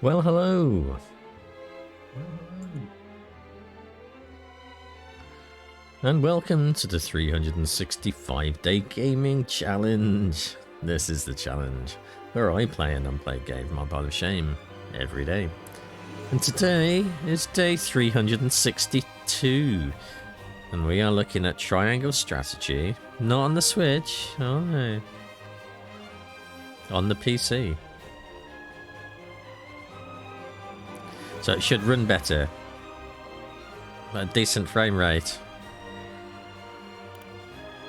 Well, hello. And welcome to the 365-day gaming challenge. This is the challenge where I play an unplayed game, My Pile of Shame, every day. And today is day 362. And we are looking at triangle strategy, not on the Switch, oh no, on the PC. So it should run better. A decent frame rate.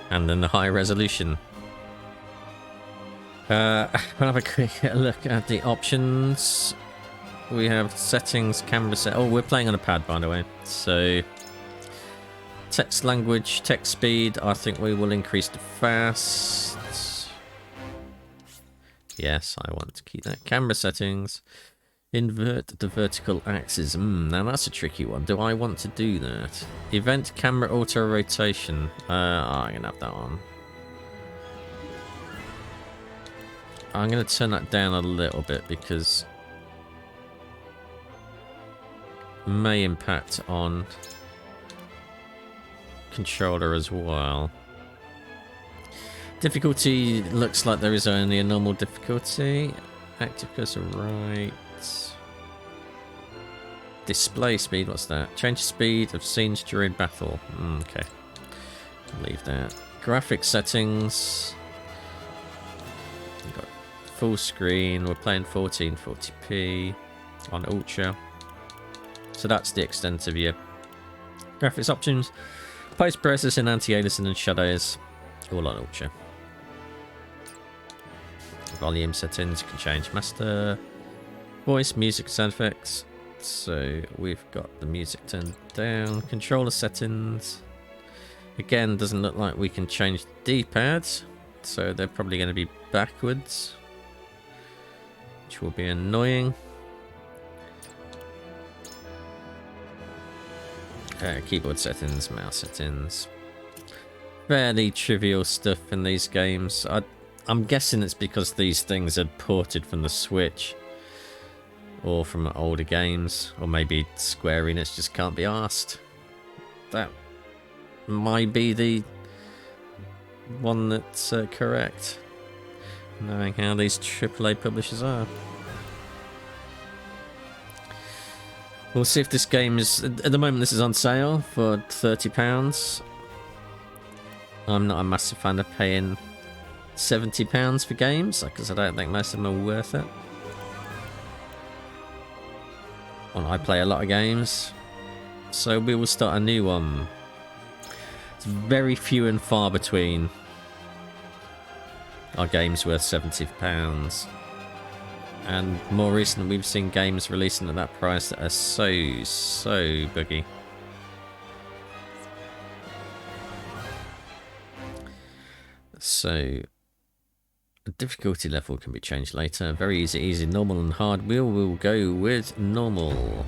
And then the high resolution. I'll have a quick look at the options. We have settings, camera set. Oh, we're playing on a pad, by the way. So text language, text speed. I think we will increase to fast. Yes, I want to keep that. Camera settings. Invert the vertical axis. Now that's a tricky one. Do I want to do that? Event camera auto rotation. I'm gonna have that on. I'm gonna turn that down a little bit because it may impact on controller as well. Difficulty looks like there is only a normal difficulty. Active cursor right. Display speed, what's that? Change speed of scenes during battle. Okay. Leave that. Graphics settings. We've got full screen. We're playing 1440p on Ultra. So that's the extent of your graphics options. Post-processing, anti-aliasing and shadows. All on Ultra. Volume settings. You can change master. Voice, music, sound effects. So we've got the music turned down. Controller settings. Again, doesn't look like we can change the D-pad. So they're probably going to be backwards, which will be annoying. Keyboard settings, mouse settings. Fairly trivial stuff in these games. I'm guessing it's because these things are ported from the Switch. Or from older games, or maybe Square Enix just can't be asked. That might be the one that's correct, knowing how these AAA publishers are. We'll see if this game is... At the moment this is on sale for £30. I'm not a massive fan of paying £70 for games, because I don't think most of them are worth it. Well, I play a lot of games, so we will start a new one. It's very few and far between our games worth £70. And more recently, we've seen games releasing at that price that are so buggy. So the difficulty level can be changed later. Very easy, normal and hard. We will go with normal.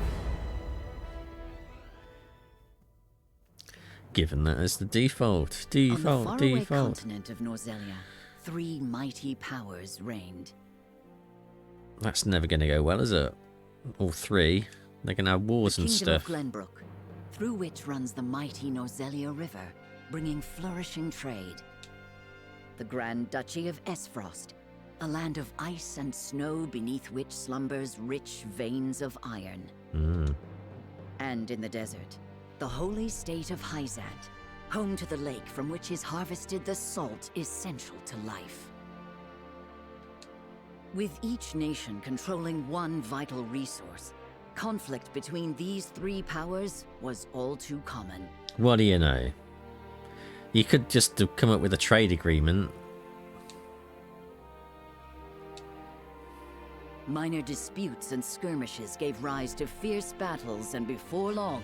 Given that as the default. On the faraway continent of Norzelia, 3 mighty powers reigned. That's never going to go well, is it? All 3. They're going to have wars and stuff. The Kingdom of Glenbrook, through which runs the mighty Norzelia River, bringing flourishing trade. The Grand Duchy of Esfrost, a land of ice and snow beneath which slumbers rich veins of iron. And in the desert, the holy state of Hyzant, home to the lake from which is harvested the salt essential to life. With each nation controlling one vital resource, conflict between these 3 powers was all too common. What do you know? You could just come up with a trade agreement. Minor disputes and skirmishes gave rise to fierce battles, and before long,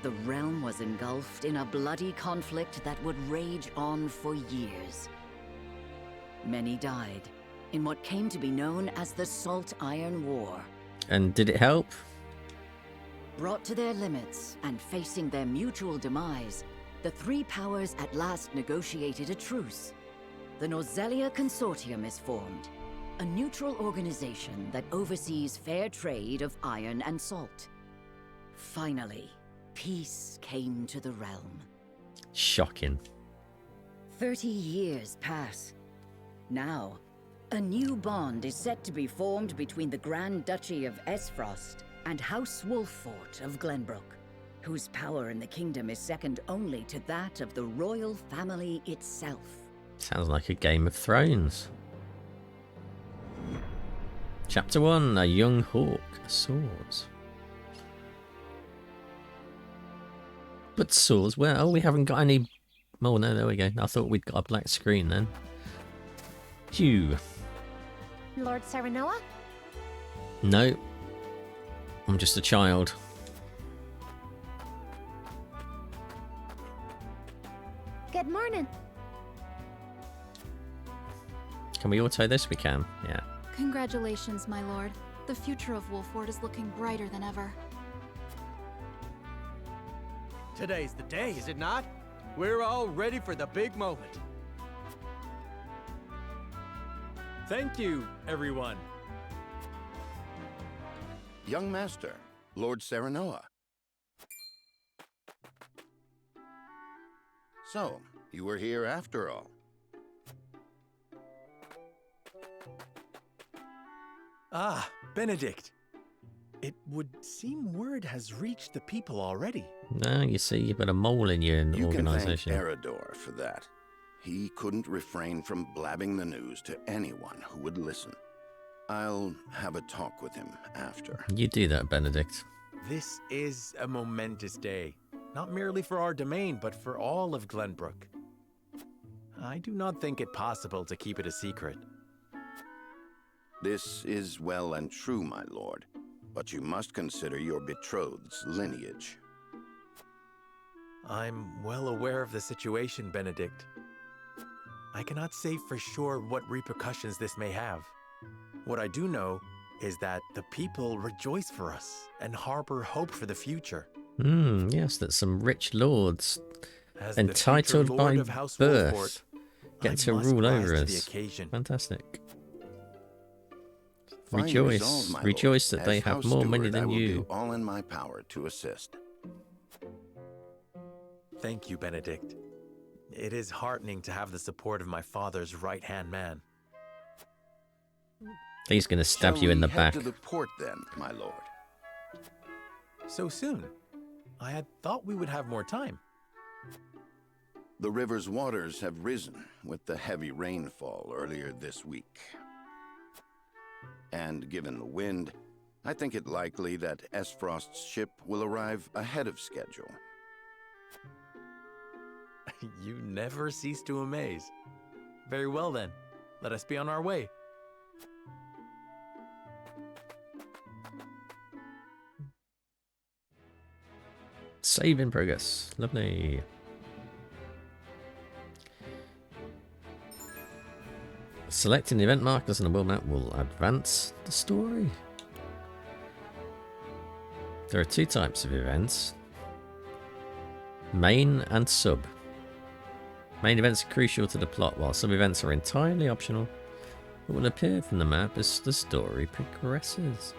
the realm was engulfed in a bloody conflict that would rage on for years. Many died in what came to be known as the Salt Iron War. And did it help? Brought to their limits and facing their mutual demise, the 3 powers at last negotiated a truce. The Norzelia Consortium is formed, a neutral organization that oversees fair trade of iron and salt. Finally, peace came to the realm. Shocking. 30 years pass. Now, a new bond is set to be formed between the Grand Duchy of Esfrost and House Wolffort of Glenbrook, whose power in the kingdom is second only to that of the royal family itself. Sounds like a Game of Thrones. Chapter 1, A Young Hawk, Swords. But swords, well, we haven't got any... Oh no, there we go. I thought we'd got a black screen then. Phew. Lord Serenoa? No. I'm just a child. Good morning. Can we auto this? We can, yeah. Congratulations, my lord. The future of Wolffort is looking brighter than ever. Today's the day, is it not? We're all ready for the big moment. Thank you, everyone. Young Master, Lord Serenoa. So, you were here after all. Ah, Benedict. It would seem word has reached the people already. No, you see, you've got a mole in your You can thank organisation. Eridor for that. He couldn't refrain from blabbing the news to anyone who would listen. I'll have a talk with him after. You do that, Benedict. This is a momentous day, not merely for our domain, but for all of Glenbrook. I do not think it possible to keep it a secret. This is well and true, my lord, but you must consider your betrothed's lineage. I'm well aware of the situation, Benedict. I cannot say for sure what repercussions this may have. What I do know is that the people rejoice for us and harbor hope for the future. Yes, that some rich lords, As the entitled future by Lord of House birth, Wolffort, get I to must rule rise over to us. the occasion. Fantastic. Fine Rejoice. resolve, my Rejoice lord. that they As have House more money Steward, I than will you. do all in my power to assist. Thank you, Benedict. It is heartening to have the support of my father's right-hand man. He's going to stab Shall you in we the head back. to the port then, my lord? So soon? I had thought we would have more time. The river's waters have risen with the heavy rainfall earlier this week. And given the wind, I think it likely that Esfrost's ship will arrive ahead of schedule. You never cease to amaze. Very well then, let us be on our way. Save in progress. Lovely. Selecting the event markers on the world map will advance the story. There are two types of events. Main and sub. Main events are crucial to the plot, while sub events are entirely optional, but will appear from the map as the story progresses.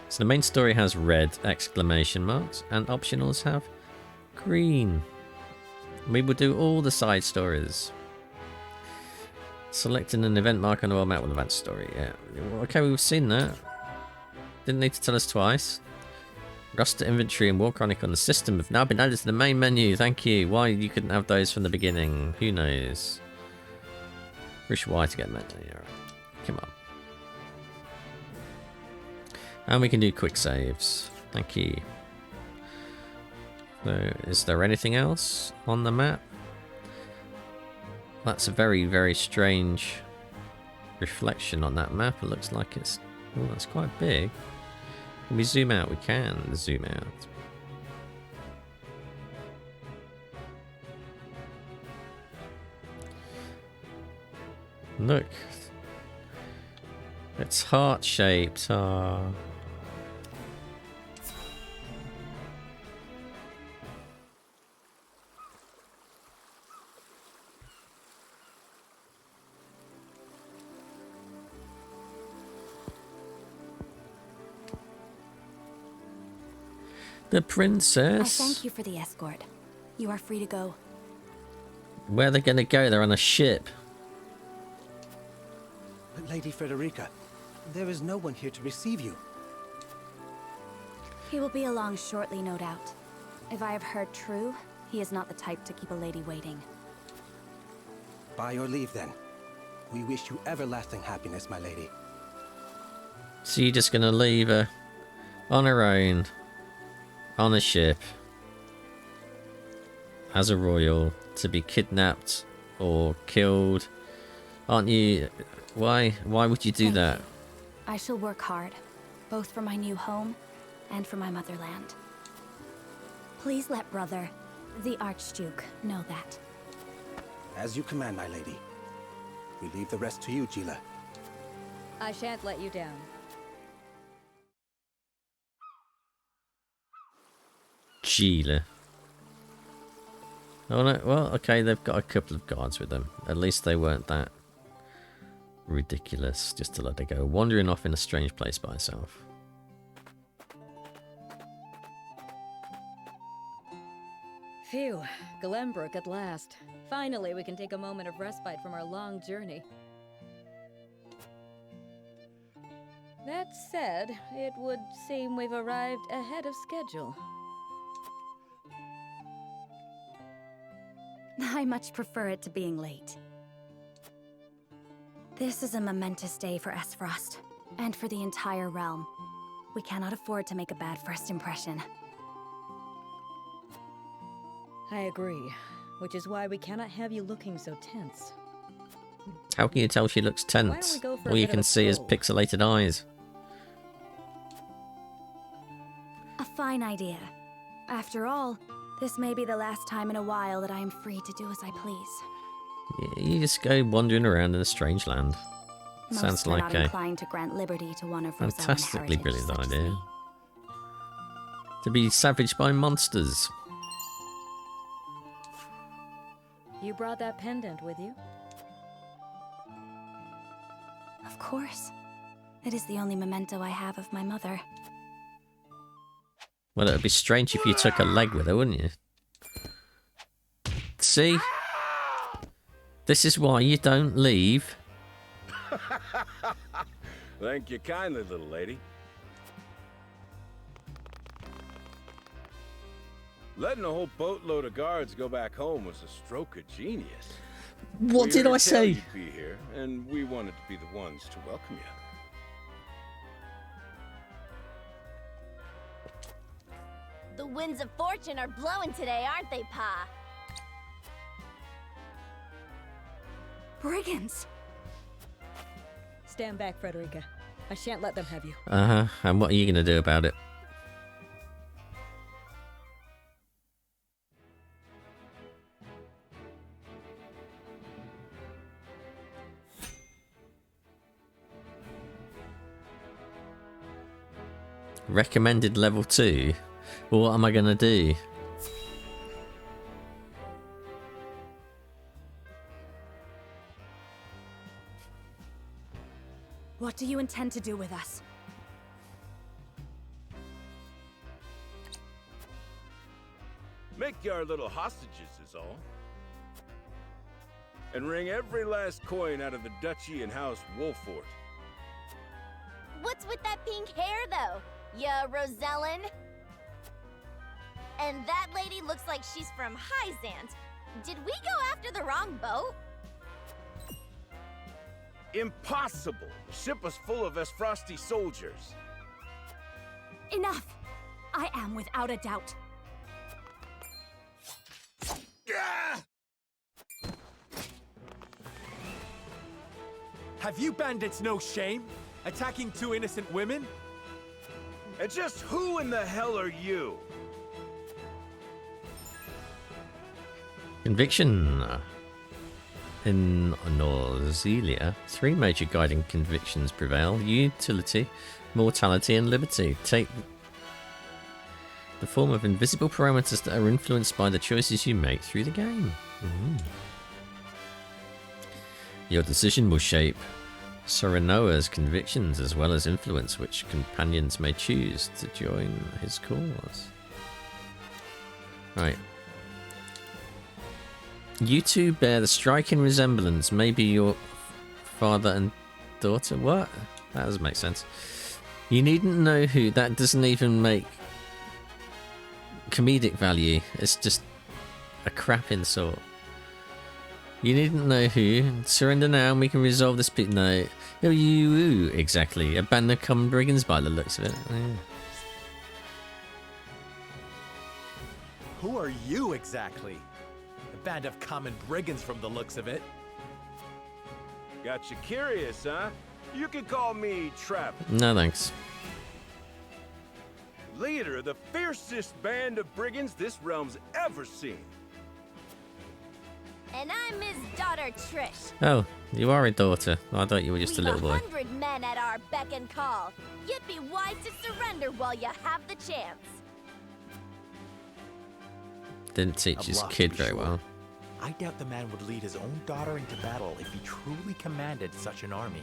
So the main story has red exclamation marks, and optionals have green. We will do all the side stories. Selecting an event marker on the world map will advance story. Yeah. Okay, we've seen that. Didn't need to tell us twice. Roster inventory and War Chronicle on the system have now been added to the main menu. Thank you. Why you couldn't have those from the beginning? Who knows? Push Y to get menu. Alright. Come on. And we can do quick saves. Thank you. So, is there anything else on the map? That's a very, very strange reflection on that map. It looks like it's... Oh, that's quite big. Can we zoom out? We can zoom out. Look. It's heart-shaped. Ah. The I princess. thank you for the escort. You are free to go. Where are they going to go? They're on a ship. Lady Frederica, there is no one here to receive you. He will be along shortly, no doubt. If I have heard true, he is not the type to keep a lady waiting. By your leave, then. We wish you everlasting happiness, my lady. So you're just going to leave her on her own, on a ship, as a royal, to be kidnapped or killed? Aren't you... Why would you do Thank that? you. I shall work hard, both for my new home and for my motherland. Please let brother, the Archduke, know that. As you command, my lady. We leave the rest to you, Gila. I shan't let you down. Gila. Oh no, well, okay, they've got a couple of guards with them. At least they weren't that ridiculous just to let her go wandering off in a strange place by herself. Phew, Glenbrook at last. Finally, we can take a moment of respite from our long journey. That said, it would seem we've arrived ahead of schedule. I much prefer it to being late. This is a momentous day for Esfrost, and for the entire realm. We cannot afford to make a bad first impression. I agree, which is why we cannot have you looking so tense. How can you tell she looks Why don't tense? we go for a All you bit of can a see is stroll? pixelated eyes. A fine idea. After all, this may be the last time in a while that I am free to do as I please. You just go wandering around in a strange land. Most Sounds are like not a inclined to grant liberty to one of Rosellan fantastically heritage, brilliant such as idea. me. To be savaged by monsters. You brought that pendant with you? Of course. It is the only memento I have of my mother. Well, it would be strange if you took a leg with her, wouldn't you? See? This is why you don't leave. Thank you kindly, little lady. Letting a whole boatload of guards go back home was a stroke of genius. What We did heard I tell say? You'd be here, and we wanted to be the ones to welcome you. The winds of fortune are blowing today, aren't they, Pa? Brigands! Stand back, Frederica. I shan't let them have you. Uh-huh. And what are you going to do about it? Recommended level 2? Well, what am I going to do? What do you intend to do with us? Make you our little hostages is all. And wring every last coin out of the duchy and House Wolfort. What's with that pink hair, though? Ya Rosellan? And that lady looks like she's from Hyzant. Did we go after the wrong boat? Impossible! The ship was full of Esfrosti soldiers. Enough! I am without a doubt. Have you bandits no shame? Attacking two innocent women? And just who in the hell are you? Conviction. In Norzelia, 3 major guiding convictions prevail: utility, mortality, and liberty. Take the form of invisible parameters that are influenced by the choices you make through the game. Your decision will shape Sorinoa's convictions as well as influence which companions may choose to join his cause. Right. You two bear the striking resemblance. Maybe your father and daughter. What? That doesn't make sense. You needn't know who. That doesn't even make comedic value. It's just a crap insult. You needn't know who. Surrender now and we can resolve this bit. No. No, you. Exactly. A band of common brigands by the looks of it. Yeah. Who are you exactly? A band of common brigands from the looks of it. Got you curious, huh? You can call me Trap. No thanks. Leader of the fiercest band of brigands this realm's ever seen. And I'm his daughter, Trish. Oh, you are a daughter. I thought you were just a We've little boy. 100 men at our beck and call. You'd be wise to surrender while you have the chance. Didn't teach his kid very well. I doubt the man would lead his own daughter into battle if he truly commanded such an army.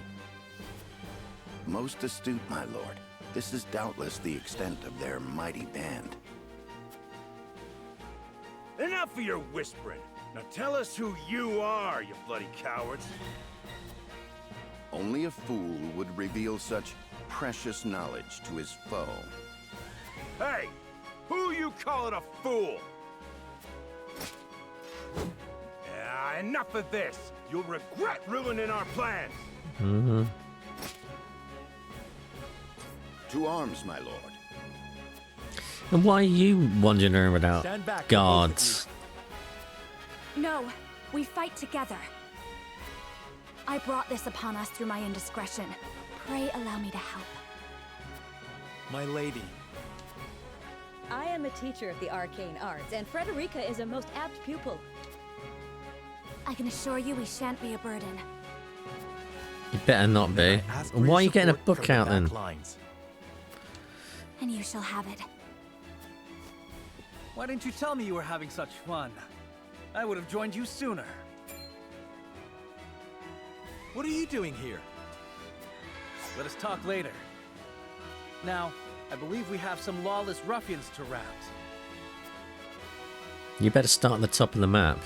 Most astute, my lord. This is doubtless the extent of their mighty band. Enough of your whispering. Now tell us who you are, you bloody cowards. Only a fool would reveal such precious knowledge to his foe. Hey, who you calling a fool? Yeah, enough of this. You'll regret ruining our plans. Mm-hmm. To arms, my lord. And why are you wandering around without Stand back, guards? No, we fight together. I brought this upon us through my indiscretion. Pray allow me to help. My lady. I am a teacher of the arcane arts, and Frederica is a most apt pupil. I can assure you we shan't be a burden. You better not be. Ask for And your why are you getting a support book from the out back then? lines. And you shall have it. Why didn't you tell me you were having such fun? I would have joined you sooner. What are you doing here? Let us talk later. Now, I believe we have some lawless ruffians to rout. You better start at the top of the map.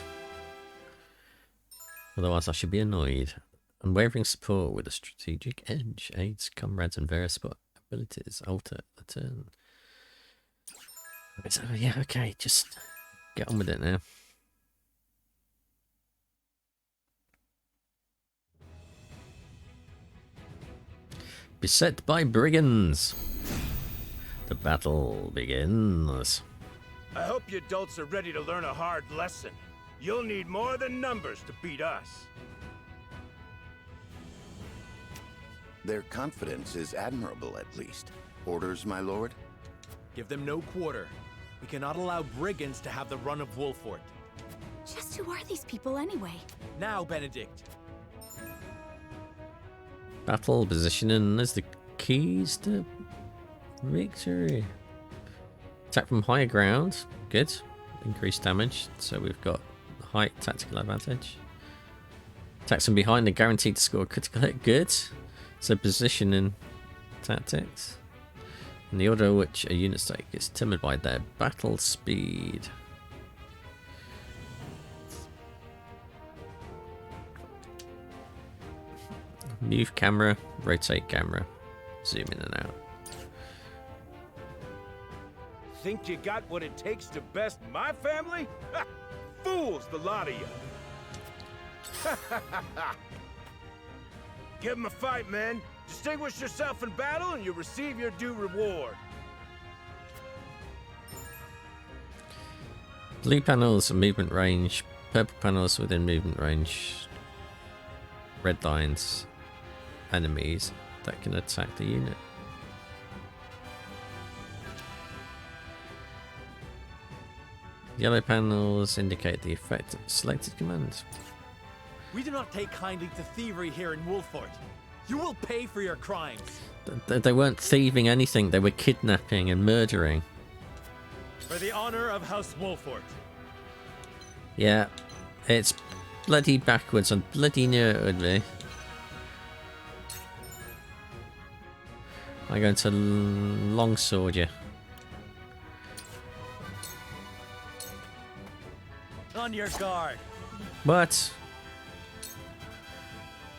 Otherwise I should be annoyed. Unwavering support with a strategic edge aids comrades and various spot abilities alter the turn. So, yeah, okay, just get on with it now. Beset by brigands. The battle begins. I hope you adults are ready to learn a hard lesson. You'll need more than numbers to beat us. Their confidence is admirable, at least. Orders, my lord? Give them no quarter. We cannot allow brigands to have the run of Wolfort. Just who are these people anyway? Now, Benedict. Battle positioning is the keys to victory. Attack from higher ground. Good. Increased damage. So we've got height tactical advantage. Attacks from behind are guaranteed to score a critical hit. Good. So positioning tactics. And the order in which a unit's take is determined by their battle speed. Move camera, rotate camera, zoom in and out. Think you got what it takes to best my family? Ha! Fools, the lot of you. Give 'em a fight, men. Distinguish yourself in battle and you'll receive your due reward. Blue panels are movement range, purple panels within movement range, red lines, enemies that can attack the unit. Yellow panels indicate the effect of selected commands. We do not take kindly to thievery here in Wolfort. You will pay for your crimes. They weren't thieving anything, they were kidnapping and murdering. For the honor of House Wolfort. Yeah, it's bloody backwards and bloody knew it would be. I'm going to longsword you. On your guard. What?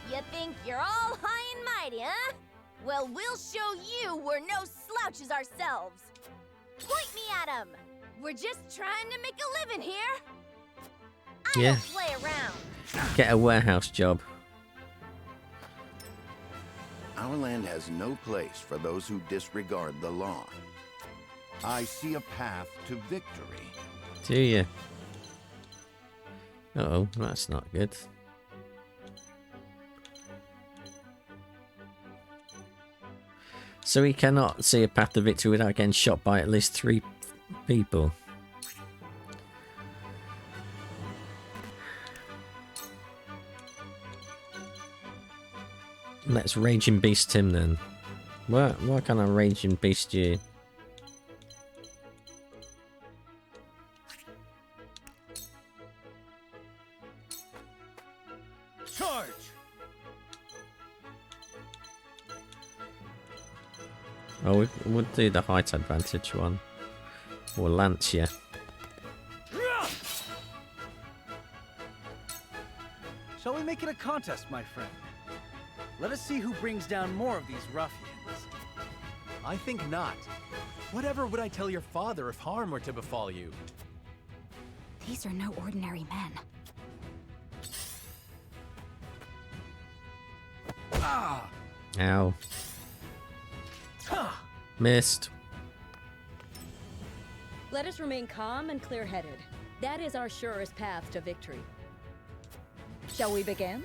You think you're all high and mighty, huh? Well, we'll show you we're no slouches ourselves. Point me at 'em. We're just trying to make a living here. I Yeah. don't play around. Get a warehouse job. Our land has no place for those who disregard the law. I see a path to victory. Do you? Uh-oh, that's not good. So he cannot see a path to victory without getting shot by at least 3 people. Let's Raging Beast him then. Why can't I Raging Beast you? Charge! Oh, we'll do the height advantage one. Or Lance, yeah. Shall we make it a contest, my friend? Let us see who brings down more of these ruffians. I think not. Whatever would I tell your father if harm were to befall you? These are no ordinary men. Ah! Ow. Missed. Let us remain calm and clear-headed. That is our surest path to victory. Shall we begin?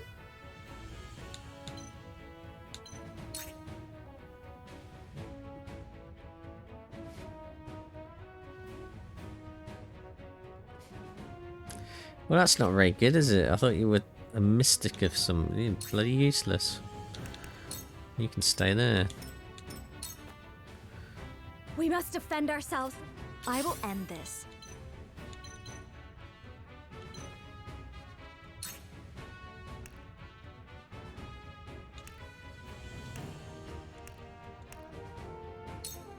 Well, that's not very good, is it? I thought you were a mystic of some... You're bloody useless. You can stay there. We must defend ourselves. I will end this.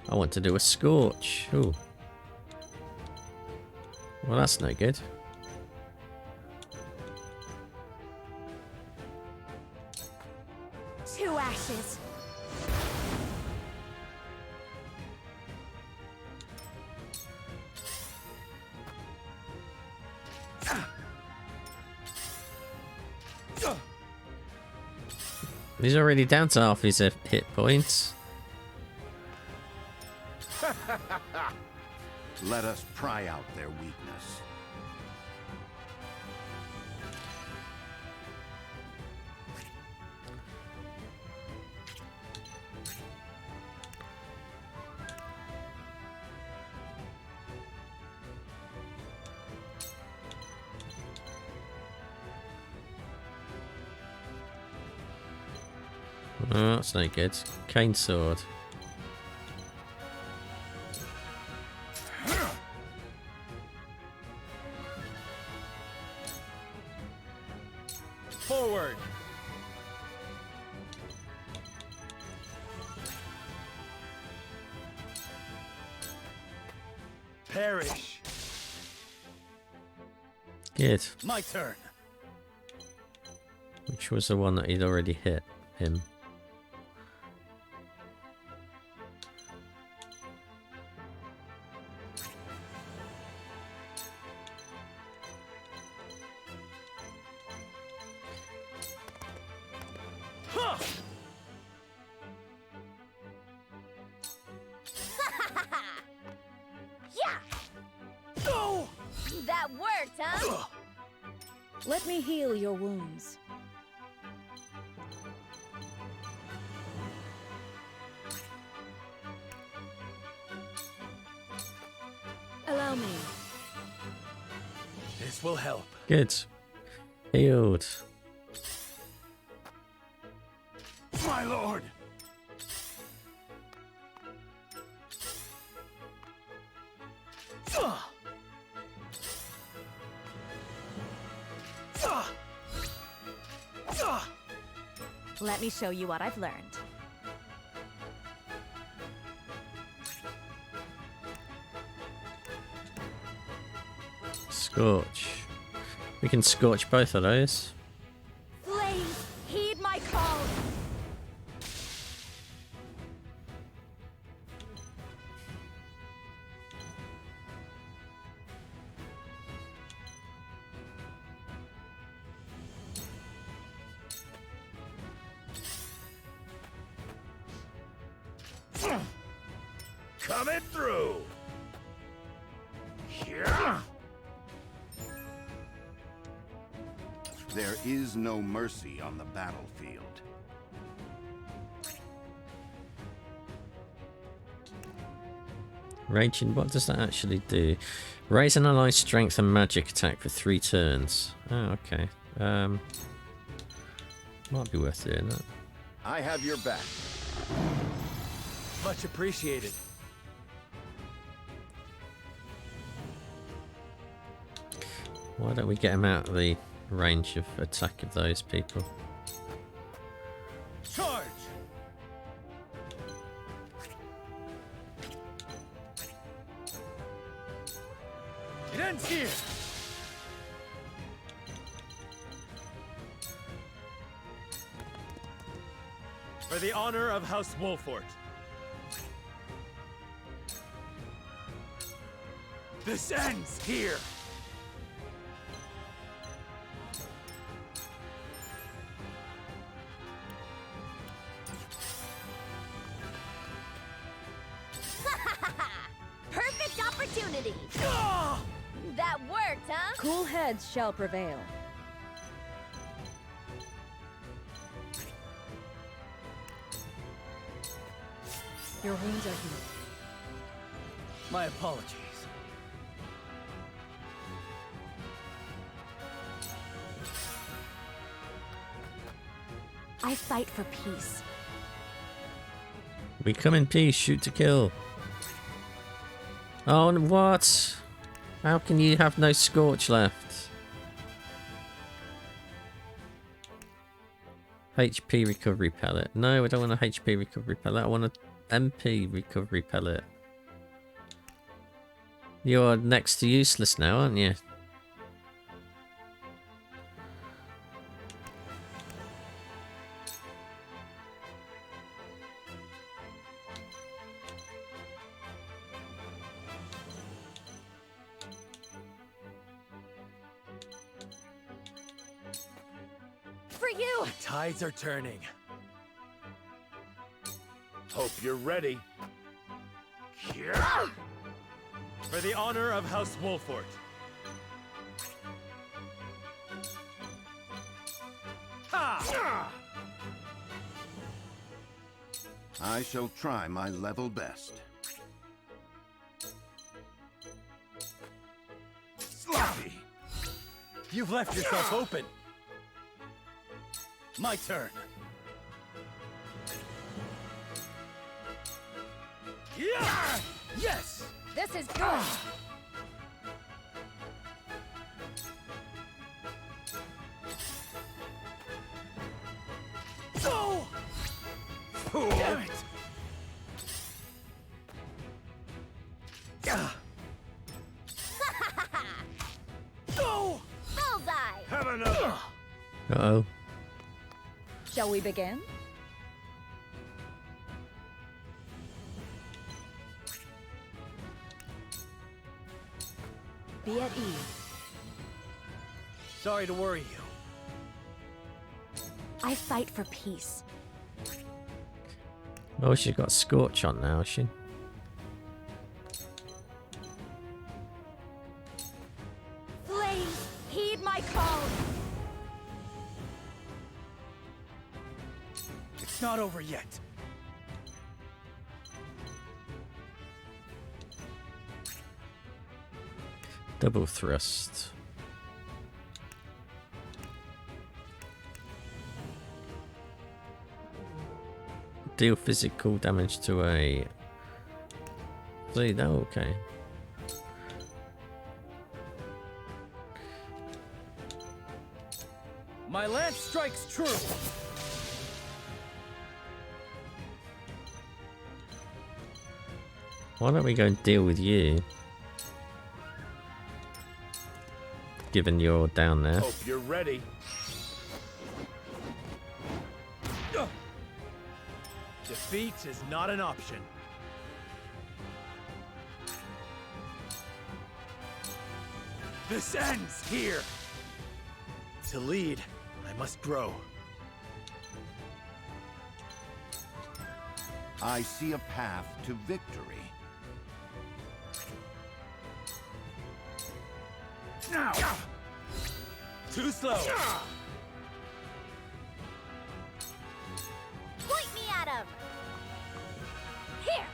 I want to do a scorch. Ooh. Well, that's no good. Two ashes. He's already down to half his hit points. Let us pry out their weakness. Oh, that's no good. Cane sword. Forward! Perish! Good. My turn. Which was the one that he'd already hit him. That worked, huh? Let me heal your wounds. Allow me. This will help. Good. Healed. My lord! Let me show you what I've learned. Scorch. We can scorch both of those. Flames, heed my call. Coming through. Yeah. There is no mercy on the battlefield. Raging, what does that actually do? Raise an ally's strength and magic attack for 3 turns. Oh, okay. Might be worth doing that. I have your back. Much appreciated. Why don't we get him out of the range of attack of those people? Charge. It ends here. For the honor of House Wolfort. This ends here. Perfect opportunity. That worked, huh? Cool heads shall prevail. Your wounds are healed. My apologies. I fight for peace. We come in peace, shoot to kill. Oh, and what? How can you have no scorch left? HP recovery pellet. No, I don't want a HP recovery pellet. I want an MP recovery pellet. You're next to useless now, aren't you? For you! The tides are turning. Hope you're ready. Yeah. For the honor of House Wolfort. Ha! I shall try my level best. Sloppy! You've left yourself open. My turn. Yeah! Yes! This is good. Go! Damn it! Go! Bullseye! Have another! Uh-oh. Shall we begin? Be at ease. Sorry to worry you. I fight for peace. Oh, she's got Scorch on now, has she? Flames, heed my call. It's not over yet. Double thrust. Deal physical damage to a... See, that okay. My lance strikes true. Why don't we go and deal with you? given you're down there. Hope you're ready. Defeat is not an option. This ends here. To lead, I must grow. I see a path to victory. Now! Too slow. Point me at him! Here!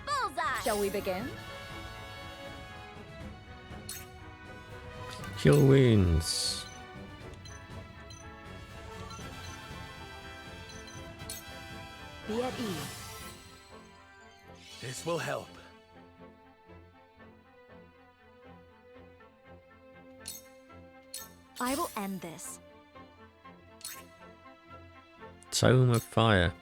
Bullseye! Shall we begin? Cure wounds. Be at ease. This will help. I will end this. Tome of Fire.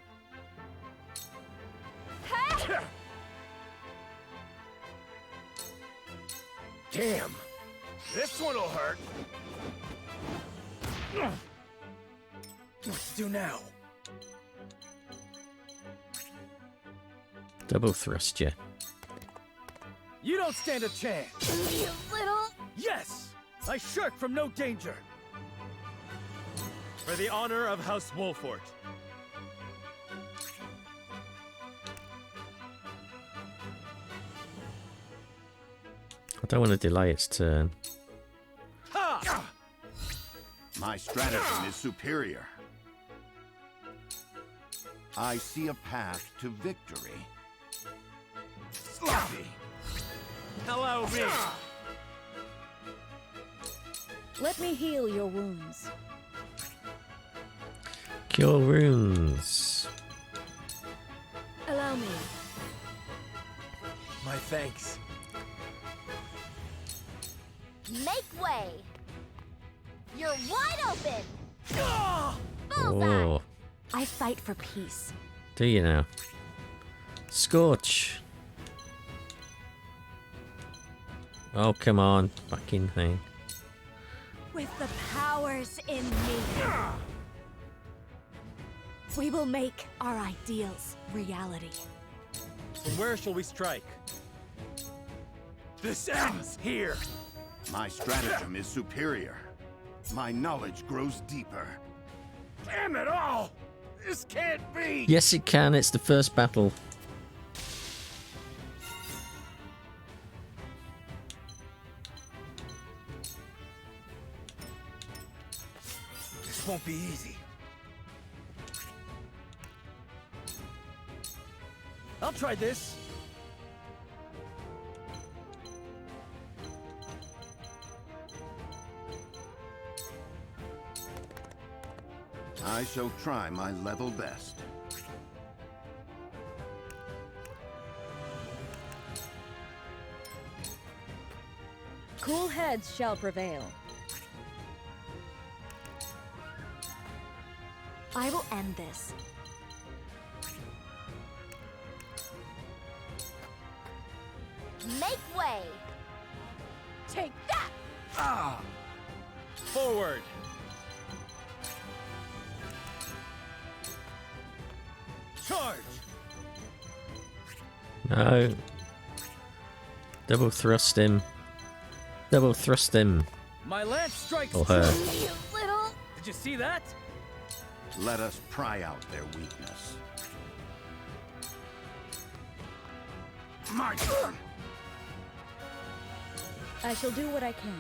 Damn! This one'll hurt. What to do now? Double thrust you. You don't stand a chance. You little... Yes! I shirk from no danger. For the honor of House Wolfort. I don't want to delay its turn. My stratagem is superior. I see a path to victory. Sloppy. Hello, me. Let me heal your wounds. Cure wounds. Allow me. My thanks. Make way! You're wide open! Bullseye! Oh, I fight for peace. do you now? Scorch. Oh, come on. Fucking thing. With the powers in me, we will make our ideals reality. From where shall we strike? This ends here. My stratagem is superior. My knowledge grows deeper. Damn it all! This can't be! Yes, it can. It's the first battle. This won't be easy. I'll try this. I shall try my level best. Cool heads shall prevail. I will end this. Make way! Take that! Ah! Forward! Charge! No. Double thrust him. Double thrust him. My lance strikes Or her. true. You little... Did you see that? Let us pry out their weakness. My turn! I shall do what I can.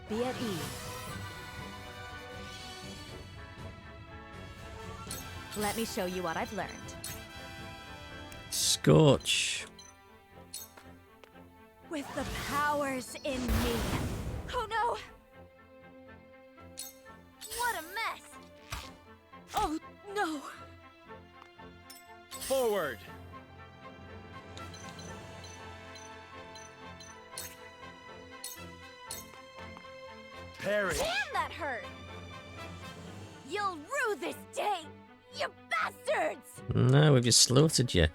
Be at ease. Let me show you what I've learned. Scorch. With the powers in me. Oh no! What a mess! Oh no! Forward! Parry! Damn, that hurt! You'll rue this day, you bastards! No, we've just slaughtered you.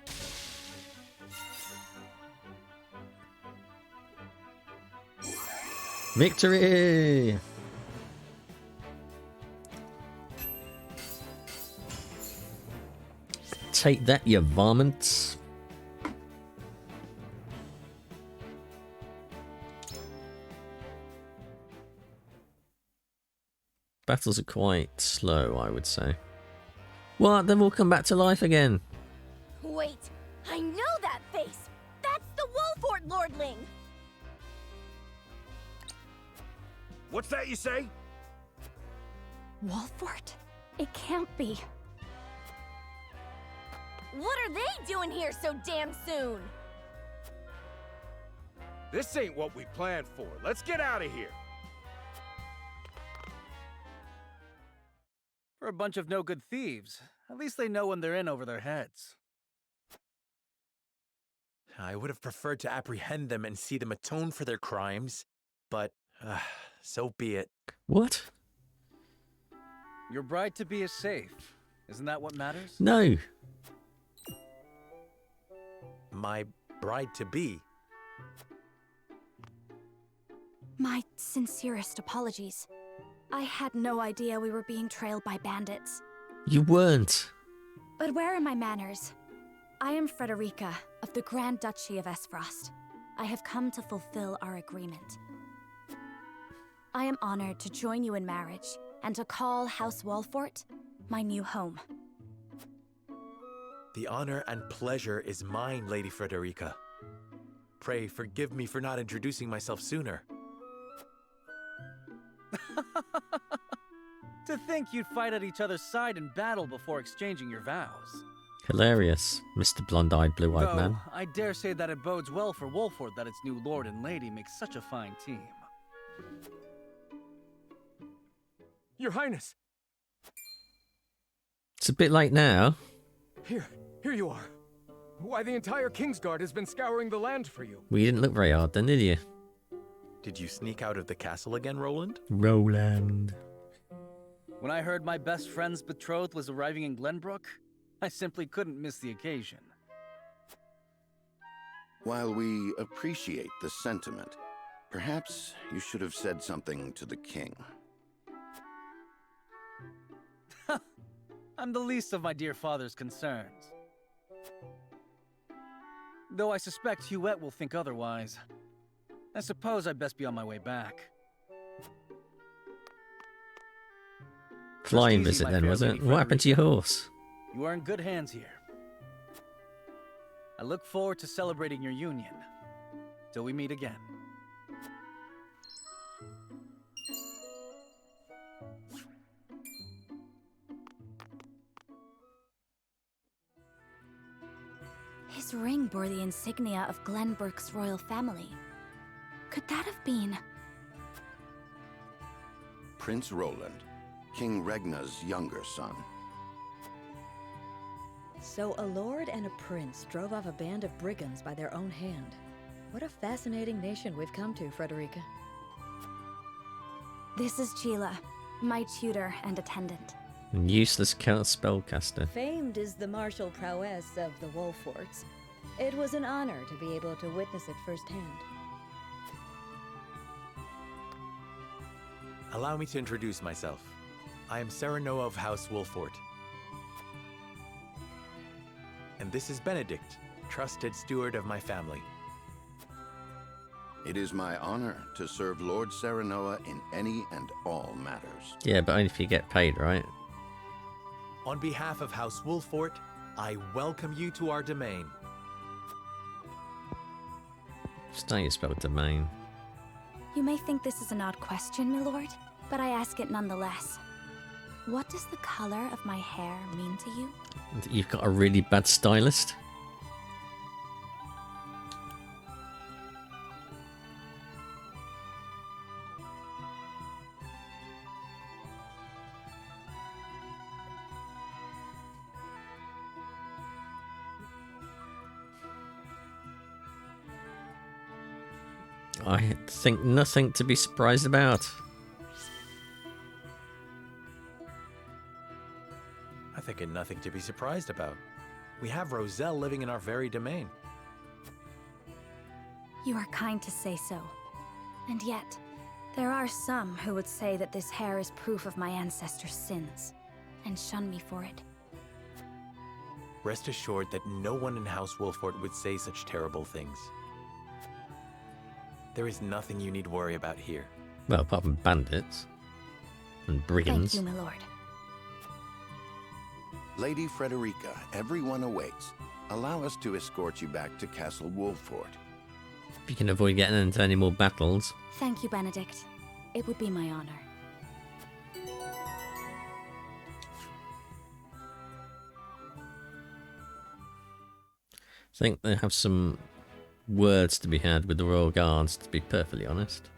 Victory! Take that, you varmints. Battles are quite slow, I would say. What? They've all come back to life again. Wait, I know that face! That's the Wolfort Lordling! What's that you say? Wolfort? It can't be. What are they doing here so damn soon? This ain't what we planned for. Let's get out of here. For a bunch of no-good thieves, at least they know when they're in over their heads. I would have preferred to apprehend them and see them atone for their crimes, but so be it. What? Your bride-to-be is safe. Isn't that what matters? No. My bride-to-be. My sincerest apologies. I had no idea we were being trailed by bandits. You weren't. But where are my manners? I am Frederica of the Grand Duchy of Esfrost. I have come to fulfill our agreement. I am honored to join you in marriage and to call House Wolfort my new home. The honor and pleasure is mine, Lady Frederica. Pray forgive me for not introducing myself sooner. To think you'd fight at each other's side in battle before exchanging your vows. Hilarious, Mr. Blonde-Eyed, Blue-Eyed Though, Man. I dare say that it bodes well for Wolfort that its new lord and lady make such a fine team. Your Highness! It's a bit late now. Here you are. Why, the entire Kingsguard has been scouring the land for you. Well, you didn't look very hard then, did you? Did you sneak out of the castle again, Roland? Roland. When I heard my best friend's betrothed was arriving in Glenbrook, I simply couldn't miss the occasion. While we appreciate the sentiment, perhaps you should have said something to the king. I'm the least of my dear father's concerns. Though I suspect Huette will think otherwise. I suppose I'd best be on my way back. Flying Easy, visit my then, fair was Lady it? What happened to your Frederica. horse? You are in good hands here. I look forward to celebrating your union. Till we meet again. His ring bore the insignia of Glenbrook's royal family. Could that have been... Prince Roland, King Regna's younger son. So a lord and a prince drove off a band of brigands by their own hand. What a fascinating nation we've come to, Frederica. This is Sheila, my tutor and attendant. And useless spellcaster. Famed is the martial prowess of the Wolforts. It was an honor to be able to witness it firsthand. Allow me to introduce myself. I am Serenoa of House Wolfort. And this is Benedict, trusted steward of my family. It is my honor to serve Lord Serenoa in any and all matters. Yeah, but only if you get paid, right? On behalf of House Wolfort, I welcome you to our domain. Just how you spell domain. You may think this is an odd question, my lord, but I ask it nonetheless. What does the color of my hair mean to you? You've got a really bad stylist? I think nothing to be surprised about. I think it nothing to be surprised about. We have Roselle living in our very domain. You are kind to say so. And yet, There are some who would say that this hair is proof of my ancestors' sins, and shun me for it. Rest assured that no one in House Wolfort would say such terrible things. There is nothing you need worry about here. Well, apart from bandits and brigands. Thank you, my lord. Lady Frederica, everyone awaits. Allow us to escort you back to Castle Wolfort. If you can avoid getting into any more battles. Thank you, Benedict. It would be my honor. I think they have some words to be had with the Royal Guards, to be perfectly honest.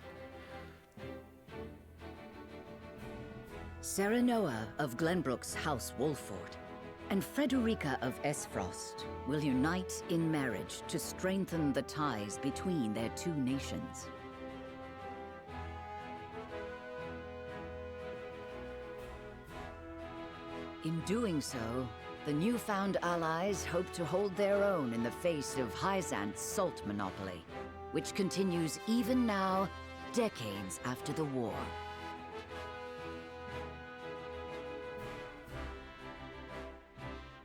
Serenoa of Glenbrook's House Wolfort and Frederica of Esfrost will unite in marriage to strengthen the ties between their two nations. In doing so, the newfound allies hope to hold their own in the face of Hyzant's salt monopoly, which continues even now, decades after the war.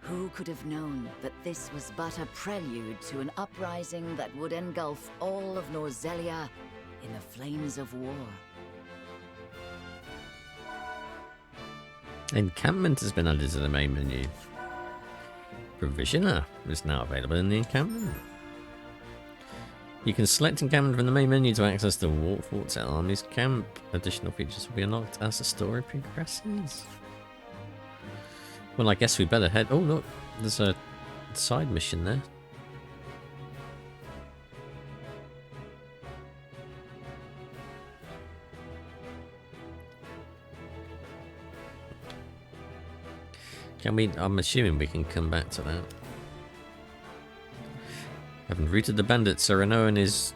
Who could have known that this was but a prelude to an uprising that would engulf all of Norzelia in the flames of war? Encampment has been added to the main menu. Provisioner is now available in the encampment. You can select encampment from the main menu to access the Wolfort's army's camp. Additional features will be unlocked as the story progresses. Well, I guess we better head... Oh, look. There's a side mission there. Can we... I'm assuming we can come back to that. Having routed the bandits, Sereno and his...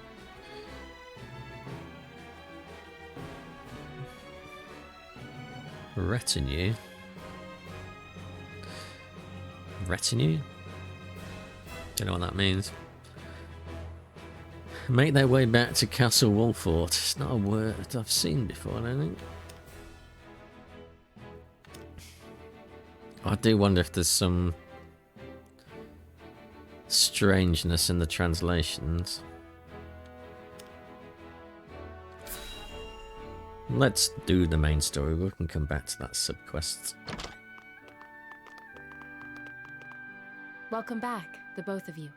retinue... Retinue? Don't know what that means. Make their way back to Castle Wolfort. It's not a word I've seen before, I don't think. I do wonder if there's some strangeness in the translations. Let's do the main story. We can come back to that subquest. Welcome back, the both of you.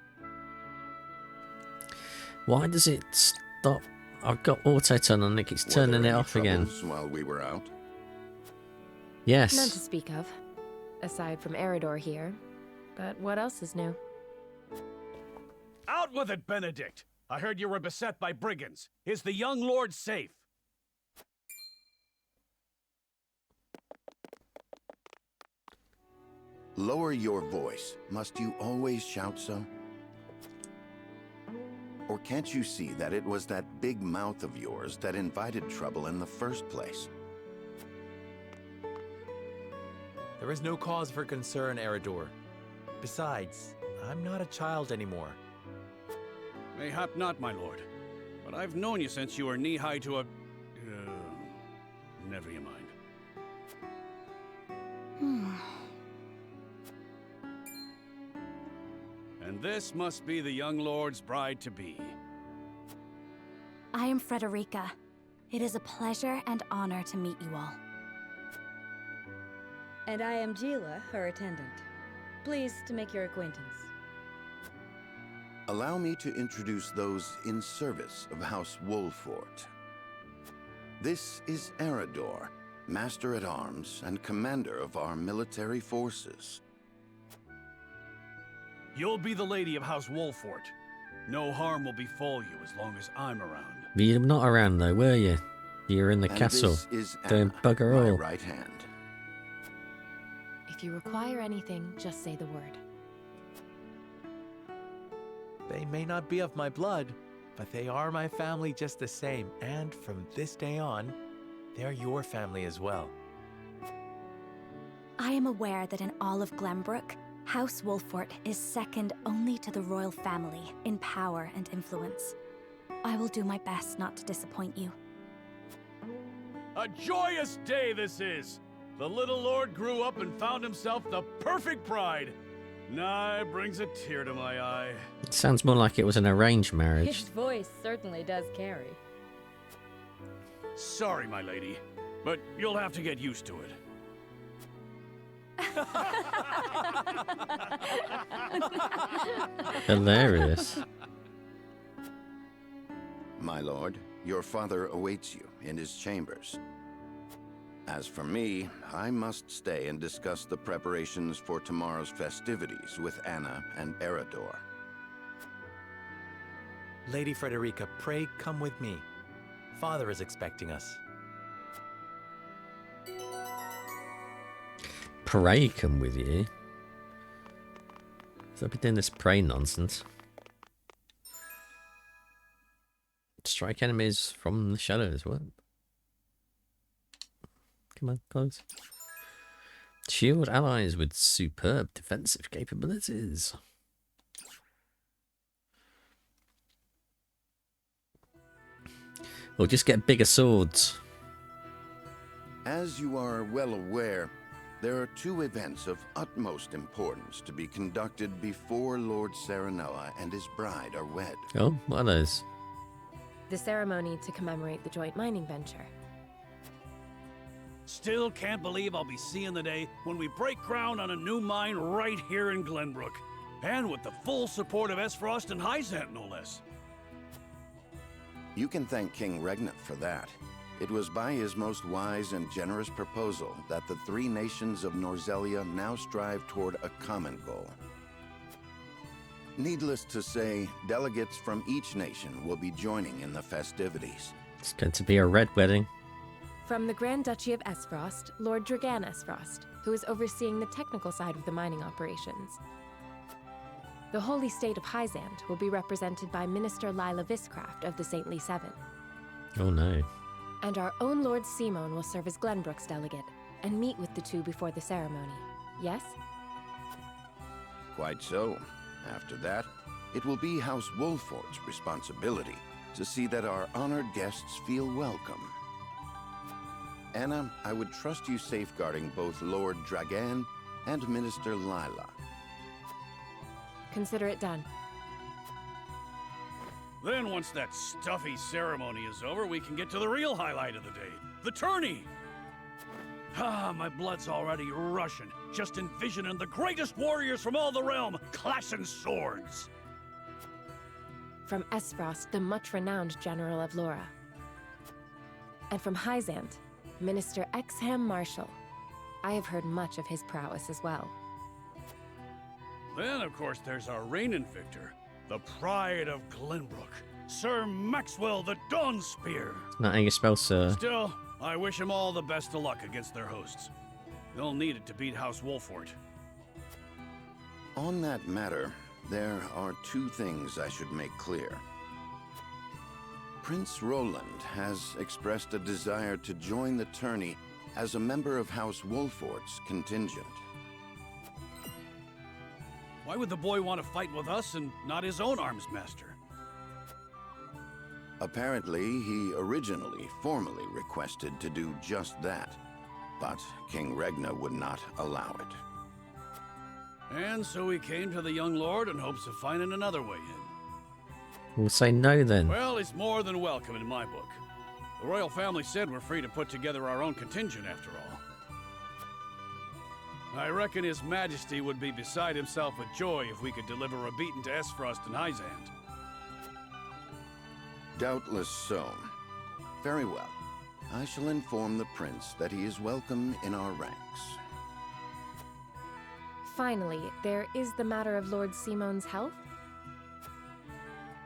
Why does it stop? I've got auto turn on it. It's turning it off again. While we were out? Yes. None to speak of, aside from Eridor here. But what else is new? Out with it, Benedict! I heard you were beset by brigands. Is the young lord safe? Lower your voice. Must you always shout so? Or can't you see that it was that big mouth of yours that invited trouble in the first place? There is no cause for concern, Eridor. Besides, I'm not a child anymore. Mayhap not, my lord. But I've known you since you were knee-high to a... never you mind. And this must be the young lord's bride-to-be. I am Frederica. It is a pleasure and honor to meet you all. And I am Gila, her attendant. Pleased to make your acquaintance. Allow me to introduce those in service of House Wolfort. This is Eridor, Master-at-Arms and Commander of our military forces. You'll be the lady of House Wolfort. No harm will befall you as long as I'm around. You're not around though, were you? You're in the castle. This is doing Anna, bugger my all. right hand. If you require anything, just say the word. They may not be of my blood, but they are my family just the same. And from this day on, they're your family as well. I am aware that in all of Glenbrook, House Wolfort is second only to the royal family in power and influence. I will do my best not to disappoint you. A joyous day this is! The little lord grew up and found himself the perfect bride. Nah, it brings a tear to my eye. It sounds more like it was an arranged marriage. His voice certainly does carry. Sorry, my lady, but you'll have to get used to it. Hilarious. My lord, your father awaits you in his chambers. As for me, I must stay and discuss the preparations for tomorrow's festivities with Anna and Erador. Lady Frederica, pray come with me. Father is expecting us. Pray come with you. So I'll be doing this pray nonsense. Strike enemies from the shadows. What? Come on, close. Shield allies with superb defensive capabilities. We'll just get bigger swords. As you are well aware, there are two events of utmost importance to be conducted before Lord Serenoa and his bride are wed. Oh, what are those? The ceremony to commemorate the joint mining venture. Still can't believe I'll be seeing the day when we break ground on a new mine right here in Glenbrook. And with the full support of Esfrost and Hyzant, no less. You can thank King Regnant for that. It was by his most wise and generous proposal that the three nations of Norzelia now strive toward a common goal. Needless to say, delegates from each nation will be joining in the festivities. It's going to be a red wedding. From the Grand Duchy of Esfrost, Lord Dragan Esfrost, who is overseeing the technical side of the mining operations. The Holy State of Hyzant will be represented by Minister Lila Viscraft of the Saintly Seven. Oh no. And our own Lord Simon will serve as Glenbrook's delegate and meet with the two before the ceremony. Yes? Quite so. After that, it will be House Wolfort's responsibility to see that our honored guests feel welcome. Anna, I would trust you safeguarding both Lord Dragan and Minister Lila. Consider it done. Then once that stuffy ceremony is over, we can get to the real highlight of the day, the tourney. Ah, my blood's already rushing, just envisioning the greatest warriors from all the realm clashing swords. From Esfrost, the much-renowned General of Laura. And from Hyzant, Minister Exham Marshall. I have heard much of his prowess as well. Then, of course, there's our reigning victor, the pride of Glenbrook, Sir Maxwell the Dawnspear. It's not how you spell sir. Still, I wish him all the best of luck against their hosts. They'll need it to beat House Wolfort. On that matter, there are two things I should make clear. Prince Roland has expressed a desire to join the tourney as a member of House Wolfort's contingent. Why would the boy want to fight with us and not his own arms master? Apparently, he originally formally requested to do just that, but King Regna would not allow it. And so he came to the young lord in hopes of finding another way in. We'll say no then. Well, he's more than welcome in my book. The royal family said we're free to put together our own contingent after all. I reckon His Majesty would be beside himself with joy if we could deliver a beating to Esfrost and Hyzant. Doubtless so. Very well. I shall inform the prince that he is welcome in our ranks. Finally, there is the matter of Lord Simon's health.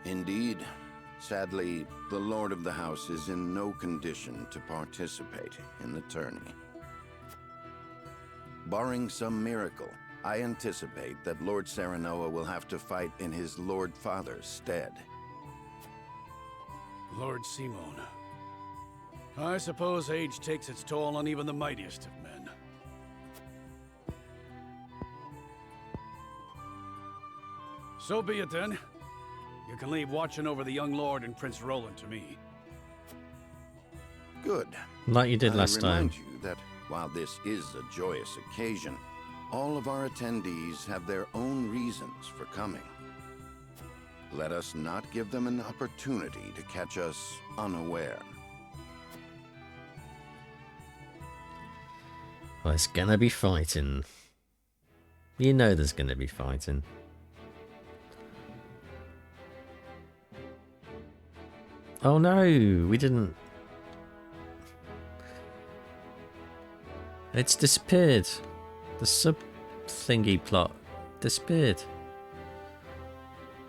Indeed. Sadly, the Lord of the House is in no condition to participate in the tourney. Barring some miracle, I anticipate that Lord Serenoa will have to fight in his Lord Father's stead. Lord Simon. I suppose age takes its toll on even the mightiest of men. So be it then. You can leave watching over the young lord and Prince Roland to me. Good. Like you did last I time. remind you that while this is a joyous occasion, all of our attendees have their own reasons for coming. Let us not give them an opportunity to catch us unaware. Well, it's gonna be fighting. You know there's gonna be fighting. Oh no, we didn't. It's disappeared. The sub-thingy plot disappeared.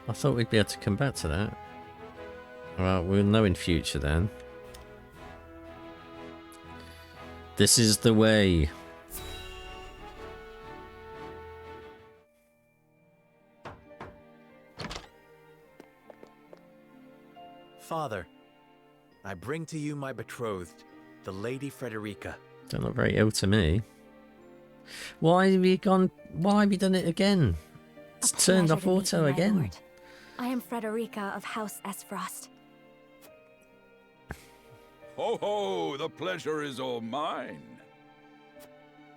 I thought we'd be able to come back to that. Well, we'll know in future then. This is the way. Father, I bring to you my betrothed, the Lady Frederica. Don't look very ill to me. Why have you gone? Why have you done it again? It's turned off auto again. Lord. I am Frederica of House Esfrost. Ho ho! The pleasure is all mine.